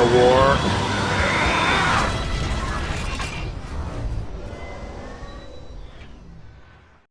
a war.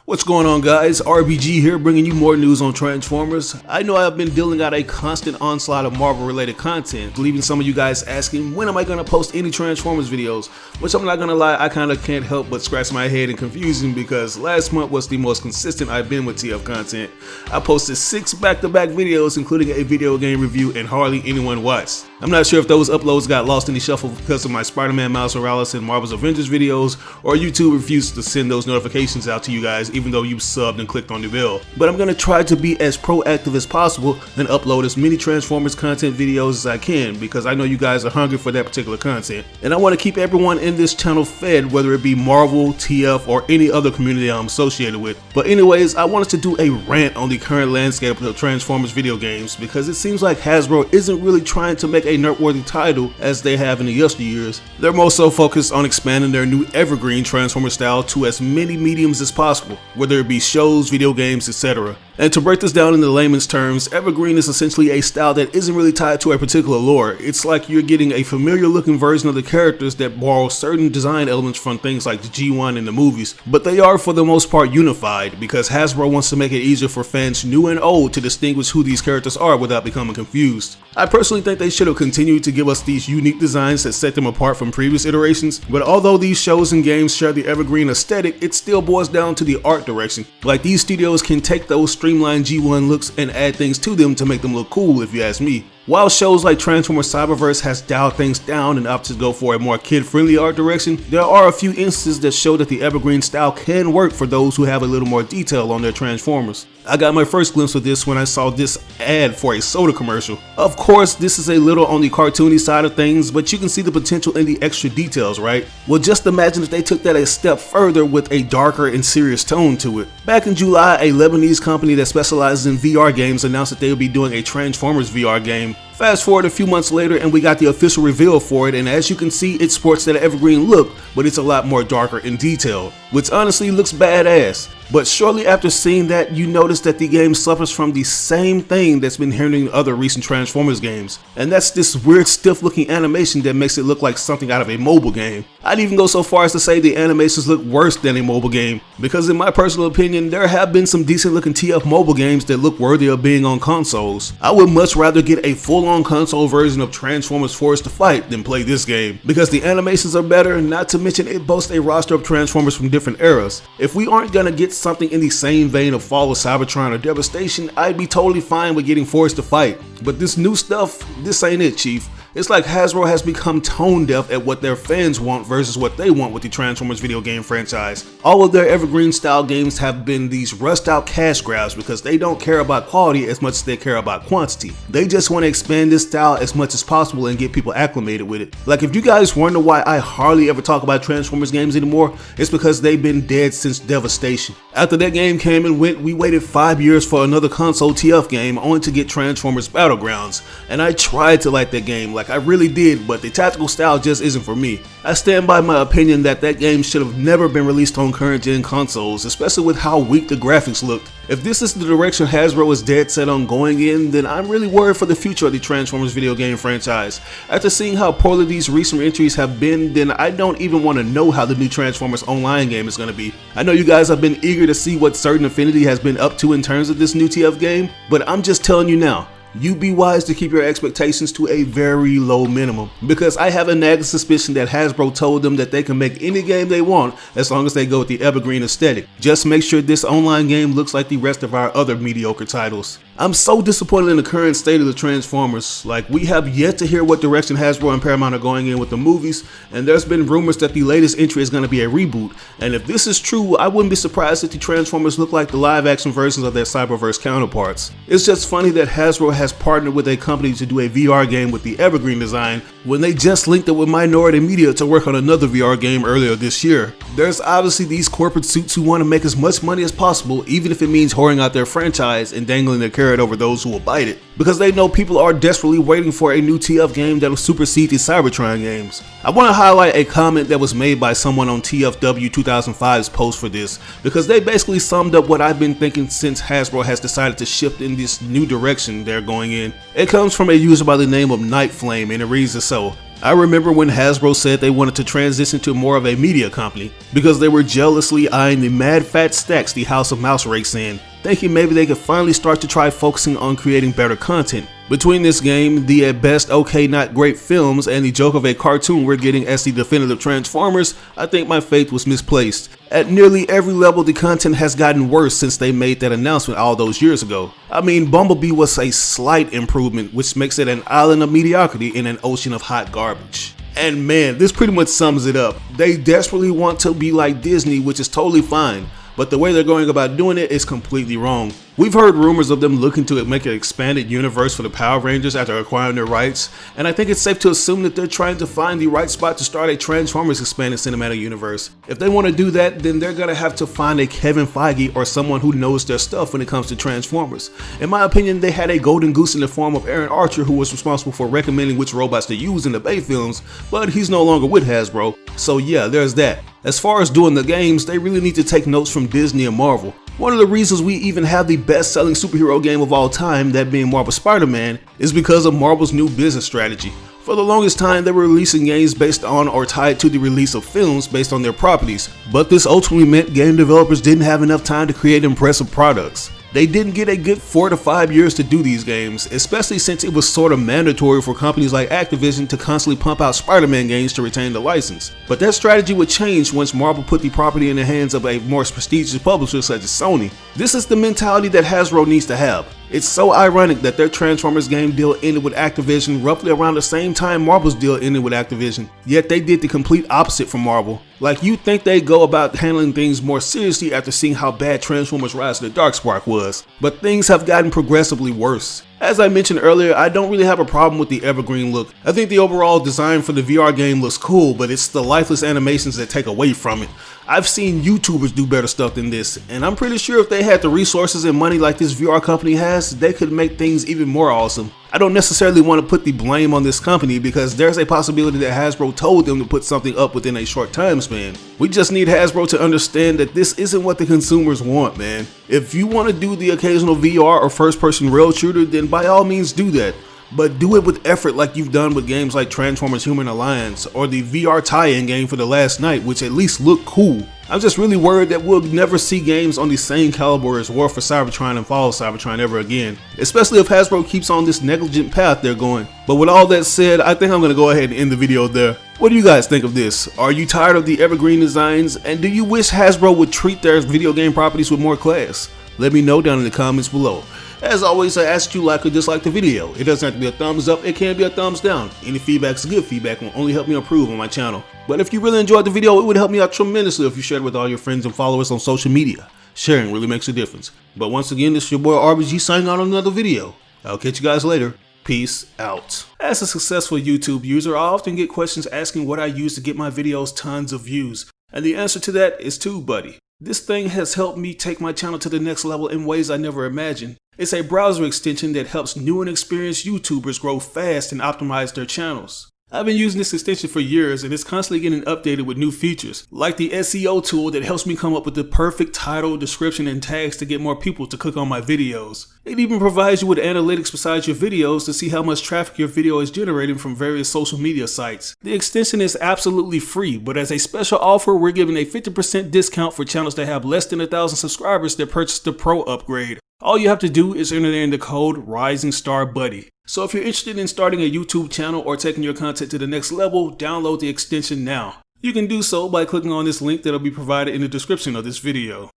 What's going on, guys? RBG here, bringing you more news on Transformers. I know I've been dealing out a constant onslaught of Marvel related content, leaving some of you guys asking when am I going to post any Transformers videos, which I'm not going to lie, I kind of can't help but scratch my head in confusion because last month was the most consistent I've been with TF content. I posted 6 back-to-back videos, including a video game review, and hardly anyone watched. I'm not sure if those uploads got lost in the shuffle because of my Spider-Man Miles Morales and Marvel's Avengers videos, or YouTube refused to send those notifications out to you guys even though you subbed and clicked on the bell. But I'm going to try to be as proactive as possible and upload as many Transformers content videos as I can because I know you guys are hungry for that particular content. And I want to keep everyone in this channel fed, whether it be Marvel, TF, or any other community I'm associated with. But anyways, I wanted to do a rant on the current landscape of Transformers video games because it seems like Hasbro isn't really trying to make a noteworthy title as they have in the yesteryears. They're more so focused on expanding their new evergreen Transformer style to as many mediums as possible, whether it be shows, video games, etc. And to break this down into layman's terms, evergreen is essentially a style that isn't really tied to a particular lore. It's like you're getting a familiar looking version of the characters that borrow certain design elements from things like the G1 in the movies, but they are for the most part unified because Hasbro wants to make it easier for fans new and old to distinguish who these characters are without becoming confused. I personally think they should have continued to give us these unique designs that set them apart from previous iterations, but although these shows and games share the evergreen aesthetic, it still boils down to the art direction. Like, these studios can take those streamlined G1 looks and add things to them to make them look cool, if you ask me. While shows like Transformers Cyberverse has dialed things down and opted to go for a more kid-friendly art direction, there are a few instances that show that the evergreen style can work for those who have a little more detail on their Transformers. I got my first glimpse of this when I saw this ad for a soda commercial. Of course, this is a little on the cartoony side of things, but you can see the potential in the extra details, right? Well, just imagine if they took that a step further with a darker and serious tone to it. Back in July, a Lebanese company that specializes in VR games announced that they would be doing a Transformers VR game. Fast forward a few months later and we got the official reveal for it, and as you can see, it sports that evergreen look, but it's a lot more darker and detailed, which honestly looks badass. But shortly after seeing that, you notice that the game suffers from the same thing that's been hindering other recent Transformers games, and that's this weird stiff looking animation that makes it look like something out of a mobile game. I'd even go so far as to say the animations look worse than a mobile game, because in my personal opinion, there have been some decent looking TF mobile games that look worthy of being on consoles. I would much rather get a full-on console version of Transformers Forced to Fight than play this game, because the animations are better, not to mention it boasts a roster of Transformers from different eras. If we aren't gonna get something in the same vein of Fall of Cybertron or Devastation, I'd be totally fine with getting Forced to Fight. But this new stuff, this ain't it, chief. It's like Hasbro has become tone deaf at what their fans want versus what they want with the Transformers video game franchise. All of their evergreen style games have been these rust out cash grabs because they don't care about quality as much as they care about quantity. They just want to expand this style as much as possible and get people acclimated with it. Like, if you guys wonder why I hardly ever talk about Transformers games anymore, it's because they've been dead since Devastation. After that game came and went, we waited 5 years for another console TF game only to get Transformers Battlegrounds, and I tried to like that game, like I really did, but the tactical style just isn't for me. I stand by my opinion that that game should have never been released on current gen consoles, especially with how weak the graphics looked. If this is the direction Hasbro is dead set on going in, then I'm really worried for the future of the Transformers video game franchise. After seeing how poorly these recent entries have been, then I don't even want to know how the new Transformers Online game is going to be. I know you guys have been eager to see what Certain Affinity has been up to in terms of this new TF game, but I'm just telling you now, you be wise to keep your expectations to a very low minimum, because I have a nagging suspicion that Hasbro told them that they can make any game they want as long as they go with the evergreen aesthetic. Just make sure this online game looks like the rest of our other mediocre titles. I'm so disappointed in the current state of the Transformers. Like, we have yet to hear what direction Hasbro and Paramount are going in with the movies, and there's been rumors that the latest entry is going to be a reboot. And if this is true, I wouldn't be surprised if the Transformers look like the live action versions of their Cyberverse counterparts. It's just funny that Hasbro has partnered with a company to do a VR game with the evergreen design when they just linked it with Minority Media to work on another VR game earlier this year. There's obviously these corporate suits who want to make as much money as possible, even if it means whoring out their franchise and dangling their characters carrot over those who will bite it, because they know people are desperately waiting for a new TF game that will supersede the Cybertron games. I want to highlight a comment that was made by someone on TFW 2005's post for this, because they basically summed up what I've been thinking since Hasbro has decided to shift in this new direction they're going in. It comes from a user by the name of Nightflame, and it reads as so: I remember when Hasbro said they wanted to transition to more of a media company because they were jealously eyeing the mad fat stacks the House of Mouse rakes in, thinking maybe they could finally start to try focusing on creating better content. Between this game, the at best okay not great films, and the joke of a cartoon we're getting as the definitive Transformers, I think my faith was misplaced. At nearly every level, the content has gotten worse since they made that announcement all those years ago. I mean, Bumblebee was a slight improvement, which makes it an island of mediocrity in an ocean of hot garbage. And man, this pretty much sums it up. They desperately want to be like Disney, which is totally fine, but the way they're going about doing it is completely wrong. We've heard rumors of them looking to make an expanded universe for the Power Rangers after acquiring their rights, and I think it's safe to assume that they're trying to find the right spot to start a Transformers expanded cinematic universe. If they want to do that, then they're gonna have to find a Kevin Feige or someone who knows their stuff when it comes to Transformers. In my opinion, they had a golden goose in the form of Aaron Archer, who was responsible for recommending which robots to use in the Bay films, but he's no longer with Hasbro, so yeah, there's that. As far as doing the games, they really need to take notes from Disney and Marvel. One of the reasons we even have the best-selling superhero game of all time, that being Marvel Spider-Man, is because of Marvel's new business strategy. For the longest time, they were releasing games based on or tied to the release of films based on their properties, but this ultimately meant game developers didn't have enough time to create impressive products. They didn't get a good 4 to 5 years to do these games, especially since it was sort of mandatory for companies like Activision to constantly pump out Spider-Man games to retain the license. But that strategy would change once Marvel put the property in the hands of a more prestigious publisher such as Sony. This is the mentality that Hasbro needs to have. It's so ironic that their Transformers game deal ended with Activision roughly around the same time Marvel's deal ended with Activision, yet they did the complete opposite from Marvel. Like, you'd think they'd go about handling things more seriously after seeing how bad Transformers Rise of the Darkspark was, but things have gotten progressively worse. As I mentioned earlier, I don't really have a problem with the evergreen look. I think the overall design for the VR game looks cool, but it's the lifeless animations that take away from it. I've seen YouTubers do better stuff than this, and I'm pretty sure if they had the resources and money like this VR company has, they could make things even more awesome. I don't necessarily want to put the blame on this company because there's a possibility that Hasbro told them to put something up within a short time span. We just need Hasbro to understand that this isn't what the consumers want, man. If you want to do the occasional VR or first-person rail shooter, then by all means do that. But do it with effort like you've done with games like Transformers Human Alliance or the VR tie-in game for the Last Night, which at least looked cool. I'm just really worried that we'll never see games on the same caliber as War for Cybertron and Fall of Cybertron ever again, especially if Hasbro keeps on this negligent path they're going. But with all that said, I think I'm going to go ahead and end the video there. What do you guys think of this? Are you tired of the evergreen designs, and do you wish Hasbro would treat their video game properties with more class? Let me know down in the comments below. As always, I ask you to like or dislike the video. It doesn't have to be a thumbs up, it can be a thumbs down. Any feedback is good feedback and will only help me improve on my channel. But if you really enjoyed the video, it would help me out tremendously if you shared it with all your friends and followers on social media. Sharing really makes a difference. But once again, this is your boy RBG signing out on another video. I'll catch you guys later. Peace out. As a successful YouTube user, I often get questions asking what I use to get my videos tons of views. And the answer to that is TubeBuddy. This thing has helped me take my channel to the next level in ways I never imagined. It's a browser extension that helps new and experienced YouTubers grow fast and optimize their channels. I've been using this extension for years, and it's constantly getting updated with new features, like the SEO tool that helps me come up with the perfect title, description, and tags to get more people to click on my videos. It even provides you with analytics besides your videos to see how much traffic your video is generating from various social media sites. The extension is absolutely free, but as a special offer, we're giving a 50% discount for channels that have less than 1,000 subscribers that purchase the Pro upgrade. All you have to do is enter in the code RisingStarBuddy. So if you're interested in starting a YouTube channel or taking your content to the next level, download the extension now. You can do so by clicking on this link that'll be provided in the description of this video.